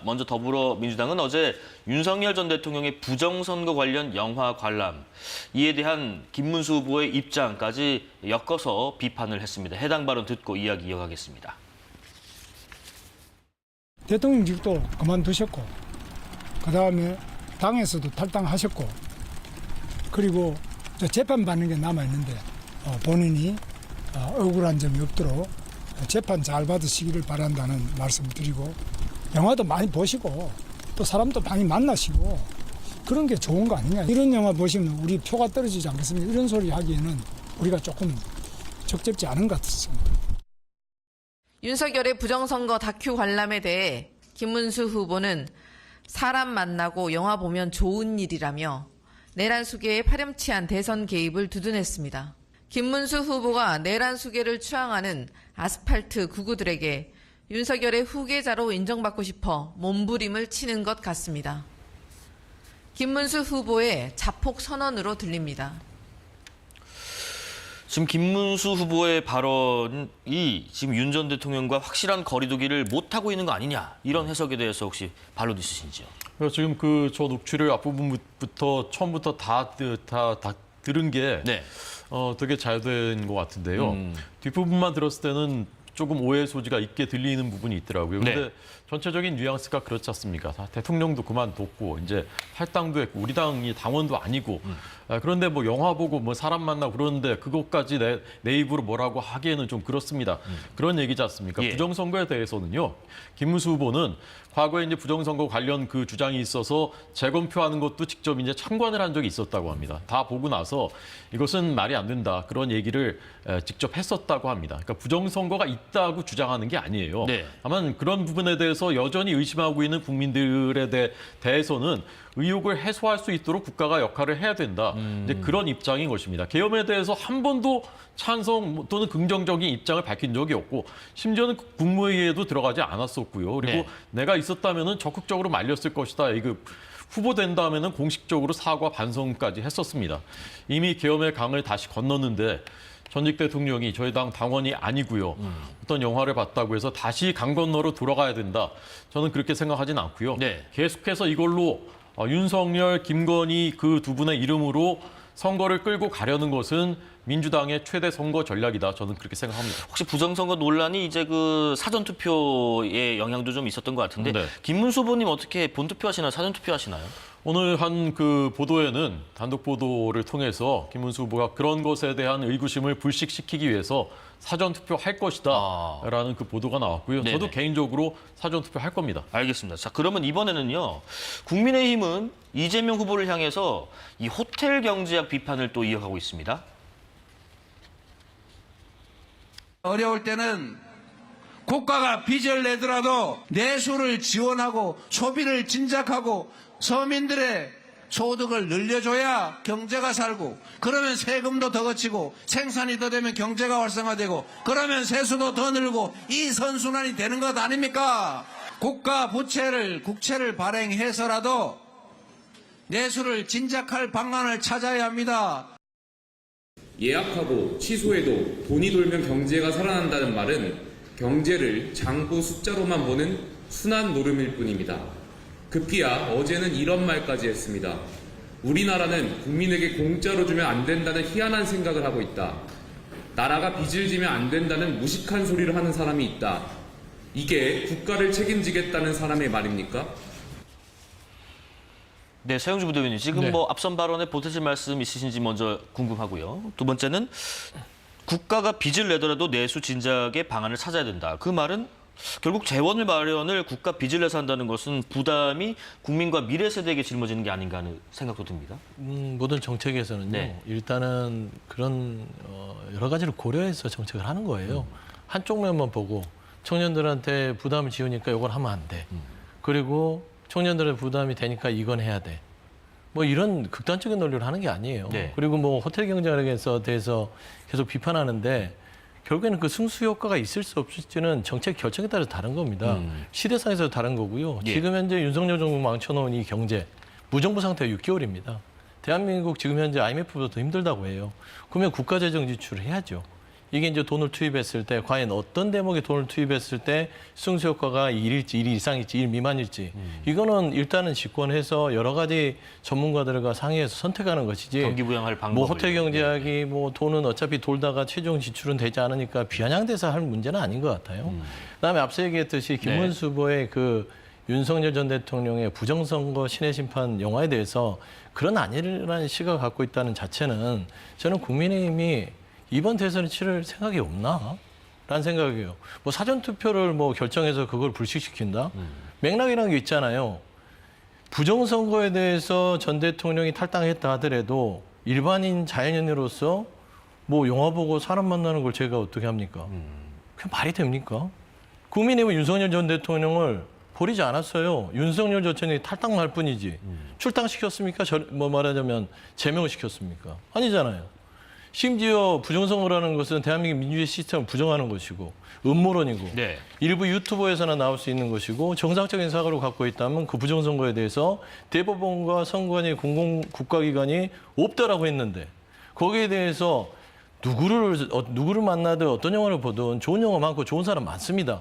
먼저 더불어민주당은 어제 윤석열 전 대통령의 부정선거 관련 영화 관람, 이에 대한 김문수 후보의 입장까지 엮어서 비판을 했습니다. 해당 발언 듣고 이야기 이어가겠습니다. 대통령직도 그만두셨고, 그다음에 당에서도 탈당하셨고, 그리고 재판받는 게 남아있는데 본인이 억울한 점이 없도록 재판 잘 받으시기를 바란다는 말씀을 드리고, 영화도 많이 보시고 또 사람도 많이 만나시고 그런 게 좋은 거 아니냐. 이런 영화 보시면 우리 표가 떨어지지 않겠습니까? 이런 소리 하기에는 우리가 조금 적절치 않은 것 같습니다. 윤석열의 부정선거 다큐 관람에 대해 김문수 후보는 사람 만나고 영화 보면 좋은 일이라며 내란 수계에 파렴치한 대선 개입을 두둔했습니다. 김문수 후보가 내란 수계를 추앙하는 아스팔트 구구들에게 윤석열의 후계자로 인정받고 싶어 몸부림을 치는 것 같습니다. 김문수 후보의 자폭 선언으로 들립니다. 지금 김문수 후보의 발언이 지금 윤 전 대통령과 확실한 거리두기를 못하고 있는 거 아니냐, 이런 해석에 대해서 혹시 반론 있으신지요? 지금 저 녹취를 앞부분부터 처음부터 다 들은 게 네. 되게 잘 된 것 같은데요. 뒷부분만 들었을 때는 조금 오해 소지가 있게 들리는 부분이 있더라고요. 근데 네. 전체적인 뉘앙스가 그렇지 않습니까? 대통령도 그만뒀고 이제 탈당도 했고 우리 당이 당원도 아니고 그런데 뭐 영화 보고 뭐 사람 만나고 그러는데 그것까지 내 입으로 뭐라고 하기에는 좀 그렇습니다. 그런 얘기지 않습니까? 예. 부정선거에 대해서는요. 김문수 후보는 과거에 이제 부정선거 관련 그 주장이 있어서 재검표하는 것도 직접 이제 참관을 한 적이 있었다고 합니다. 다 보고 나서 이것은 말이 안 된다. 그런 얘기를 직접 했었다고 합니다. 그러니까 부정선거가 있다고 주장하는 게 아니에요. 네. 다만 그런 부분에 대해서 여전히 의심하고 있는 국민들에 대해서는 의혹을 해소할 수 있도록 국가가 역할을 해야 된다. 이제 그런 입장인 것입니다. 계엄에 대해서 한 번도 찬성 또는 긍정적인 입장을 밝힌 적이 없고 심지어는 국무회의에도 들어가지 않았었고요. 그리고 네. 내가 있었다면은 적극적으로 말렸을 것이다. 이거 후보된 다음에는 공식적으로 사과 반성까지 했었습니다. 이미 계엄의 강을 다시 건넜는데 전직 대통령이 저희 당 당원이 아니고요. 어떤 영화를 봤다고 해서 다시 강 건너로 돌아가야 된다. 저는 그렇게 생각하진 않고요. 네. 계속해서 이걸로 윤석열, 김건희 그 두 분의 이름으로 선거를 끌고 가려는 것은 민주당의 최대 선거 전략이다. 저는 그렇게 생각합니다. 혹시 부정선거 논란이 이제 그 사전투표에 영향도 좀 있었던 것 같은데 네. 김문수 후보님 어떻게 본투표 하시나요? 사전투표 하시나요? 오늘 한 그 보도에는 단독 보도를 통해서 김문수 후보가 그런 것에 대한 의구심을 불식시키기 위해서 사전투표 할 것이다라는 그 보도가 나왔고요. 네네. 저도 개인적으로 사전투표 할 겁니다. 알겠습니다. 자, 그러면 이번에는요. 국민의힘은 이재명 후보를 향해서 이 호텔 경제학 비판을 또 이어가고 있습니다. 어려울 때는 국가가 빚을 내더라도 내수를 지원하고 소비를 진작하고 서민들의 소득을 늘려줘야 경제가 살고, 그러면 세금도 더 거치고 생산이 더 되면 경제가 활성화되고, 그러면 세수도 더 늘고 이 선순환이 되는 것 아닙니까? 국가 국채를 발행해서라도 내수를 진작할 방안을 찾아야 합니다. 예약하고 취소해도 돈이 돌면 경제가 살아난다는 말은 경제를 장부 숫자로만 보는 순환 노름일 뿐입니다. 급기야 어제는 이런 말까지 했습니다. 우리나라는 국민에게 공짜로 주면 안 된다는 희한한 생각을 하고 있다. 나라가 빚을 지면 안 된다는 무식한 소리를 하는 사람이 있다. 이게 국가를 책임지겠다는 사람의 말입니까? 네, 서영주 부대변인. 지금 네. 뭐 앞선 발언에 보태실 말씀 있으신지 먼저 궁금하고요. 두 번째는 국가가 빚을 내더라도 내수 진작의 방안을 찾아야 된다. 그 말은 결국 재원 마련을 국가 빚을 내서 한다는 것은 부담이 국민과 미래 세대에게 짊어지는 게 아닌가 하는 생각도 듭니다. 모든 정책에서는요. 네. 일단은 그런 여러 가지를 고려해서 정책을 하는 거예요. 한쪽 면만 보고 청년들한테 부담을 지우니까 이걸 하면 안 돼. 그리고 청년들의 부담이 되니까 이건 해야 돼. 뭐 이런 극단적인 논리를 하는 게 아니에요. 네. 그리고 뭐 호텔 경제에 대해서 계속 비판하는데 결국에는 그 승수 효과가 있을 수 없을지는 정책 결정에 따라 다른 겁니다. 시대상에서 다른 거고요. 예. 지금 현재 윤석열 정부 망쳐놓은 이 경제 무정부 상태가 6개월입니다. 대한민국 지금 현재 IMF보다 더 힘들다고 해요. 그러면 국가재정 지출을 해야죠. 이게 이제 돈을 투입했을 때 과연 어떤 대목에 돈을 투입했을 때 승수 효과가 1일지 1 이상일지 1 미만일지 이거는 일단은 집권해서 여러 가지 전문가들과 상의해서 선택하는 것이지. 경기 부양할 방법을. 뭐 호텔 경제학이 뭐 돈은 어차피 돌다가 최종 지출은 되지 않으니까 비아냥돼서 할 문제는 아닌 것 같아요. 그다음에 앞서 얘기했듯이 김문수 후보의 그 윤석열 전 대통령의 부정선거 신의 심판 영화에 대해서 그런 아니라는 시각을 갖고 있다는 자체는 저는 국민의힘이 이번 대선을 치를 생각이 없나? 라는 생각이에요. 뭐 사전투표를 뭐 결정해서 그걸 불식시킨다? 맥락이라는 게 있잖아요. 부정선거에 대해서 전 대통령이 탈당했다 하더라도 일반인 자연인으로서 뭐 영화 보고 사람 만나는 걸 제가 어떻게 합니까? 그게 말이 됩니까? 국민의힘은 윤석열 전 대통령을 버리지 않았어요. 윤석열 전 대통령이 탈당할 뿐이지. 출당시켰습니까? 뭐 말하자면 제명시켰습니까? 아니잖아요. 심지어 부정선거라는 것은 대한민국 민주주의 시스템을 부정하는 것이고 음모론이고 네. 일부 유튜버에서나 나올 수 있는 것이고 정상적인 사고를 갖고 있다면 그 부정선거에 대해서 대법원과 선관위 공공국가기관이 없다라고 했는데 거기에 대해서 누구를 만나든 어떤 영화를 보든 좋은 영화 많고 좋은 사람 많습니다.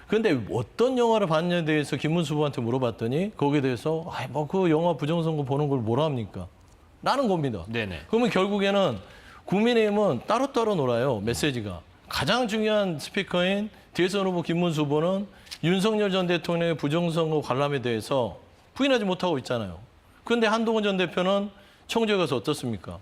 그런데 어떤 영화를 봤냐에 대해서 김문수 후보한테 물어봤더니 거기에 대해서 뭐 그 영화 부정선거 보는 걸 뭐라 합니까? 라는 겁니다. 네네. 그러면 결국에는 국민의힘은 따로따로 놀아요. 메시지가. 가장 중요한 스피커인 대선 후보 김문수 후보는 윤석열 전 대통령의 부정선거 관람에 대해서 부인하지 못하고 있잖아요. 그런데 한동훈 전 대표는 청주에 가서 어떻습니까?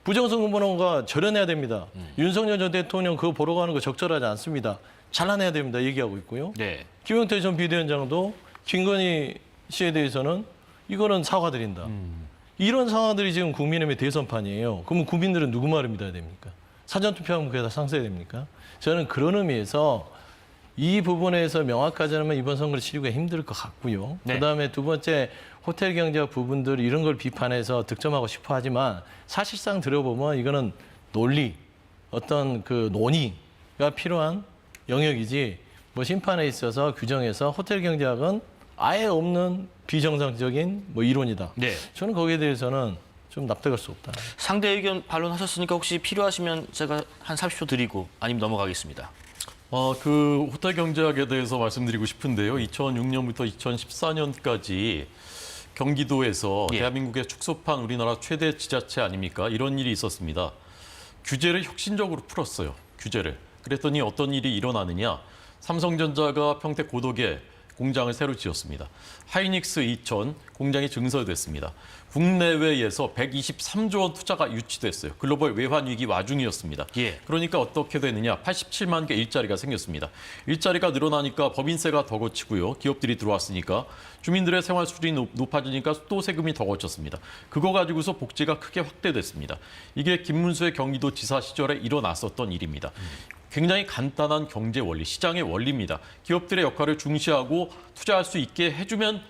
부정선거 보는거 절연해야 됩니다. 윤석열 전 대통령 그거 보러 가는 거 적절하지 않습니다. 잘라내야 됩니다. 얘기하고 있고요. 네. 김용태 전 비대위원장도 김건희 씨에 대해서는 이거는 사과드린다. 이런 상황들이 지금 국민의힘의 대선판이에요. 그러면 국민들은 누구 말을 믿어야 됩니까? 사전투표하면 그게 다 상쇄야 됩니까? 저는 그런 의미에서 이 부분에서 명확하지 않으면 이번 선거를 치르기가 힘들 것 같고요. 네. 그다음에 두 번째 호텔 경제학 부분들 이런 걸 비판해서 득점하고 싶어 하지만 사실상 들어보면 이거는 논리, 어떤 그 논의가 필요한 영역이지 뭐 심판에 있어서 규정해서 호텔 경제학은 아예 없는 비정상적인 뭐 이론이다. 네. 저는 거기에 대해서는 좀 납득할 수 없다. 상대 의견 반론하셨으니까 혹시 필요하시면 제가 한 30초 드리고 아니면 넘어가겠습니다. 그 호텔 경제학에 대해서 말씀드리고 싶은데요. 2006년부터 2014년까지 경기도에서 예. 대한민국의 축소판 우리나라 최대 지자체 아닙니까? 이런 일이 있었습니다. 규제를 혁신적으로 풀었어요. 규제를. 그랬더니 어떤 일이 일어나느냐. 삼성전자가 평택 고덕에 공장을 새로 지었습니다. 하이닉스 이천 공장이 증설됐습니다. 국내외에서 123조 원 투자가 유치됐어요. 글로벌 외환 위기 와중이었습니다. 예. 그러니까 어떻게 되느냐. 87만 개 일자리가 생겼습니다. 일자리가 늘어나니까 법인세가 더 거치고요. 기업들이 들어왔으니까 주민들의 생활 수준이 높아지니까 또 세금이 더 거쳤습니다. 그거 가지고서 복지가 크게 확대됐습니다. 이게 김문수의 경기도지사 시절에 일어났었던 일입니다. 굉장히 간단한 경제 원리, 시장의 원리입니다. 기업들의 역할을 중시하고 투자할 수 있게 해주면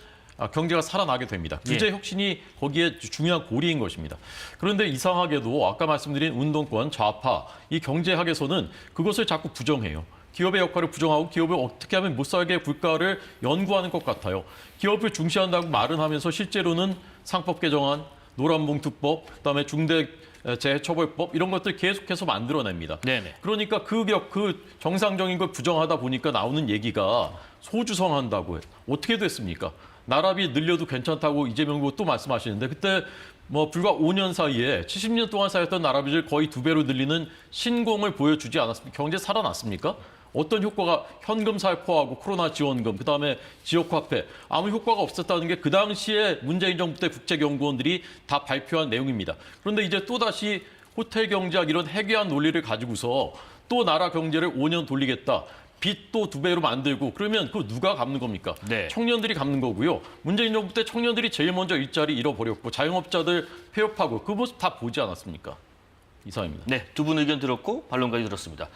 경제가 살아나게 됩니다. 규제 혁신이 거기에 중요한 고리인 것입니다. 그런데 이상하게도 아까 말씀드린 운동권, 좌파, 이 경제학에서는 그것을 자꾸 부정해요. 기업의 역할을 부정하고 기업을 어떻게 하면 못 살게 물가를 연구하는 것 같아요. 기업을 중시한다고 말은 하면서 실제로는 상법 개정안, 노란봉투법, 그다음에 중대재해처벌법 이런 것들 계속해서 만들어냅니다. 네네. 그러니까 그 정상적인 걸 부정하다 보니까 나오는 얘기가 소주성한다고 해요. 어떻게 됐습니까? 나라비 늘려도 괜찮다고 이재명 후보 또 말씀하시는데 그때 뭐 불과 5년 사이에 70년 동안 쌓였던 나라비를 거의 2배로 늘리는 신공을 보여주지 않았습니까? 경제 살아났습니까? 어떤 효과가 현금 살포하고 코로나 지원금, 그다음에 지역화폐 아무 효과가 없었다는 게 그 당시에 문재인 정부 때 국제연구원들이 다 발표한 내용입니다. 그런데 이제 또다시 호텔 경제학 이런 해괴한 논리를 가지고서 또 나라 경제를 5년 돌리겠다. 빚도 2배로 만들고 그러면 그거 누가 갚는 겁니까? 네. 청년들이 갚는 거고요. 문재인 정부 때 청년들이 제일 먼저 일자리 잃어버렸고 자영업자들 폐업하고 그 모습 다 보지 않았습니까? 이상입니다. 네, 두 분 의견 들었고 반론까지 들었습니다.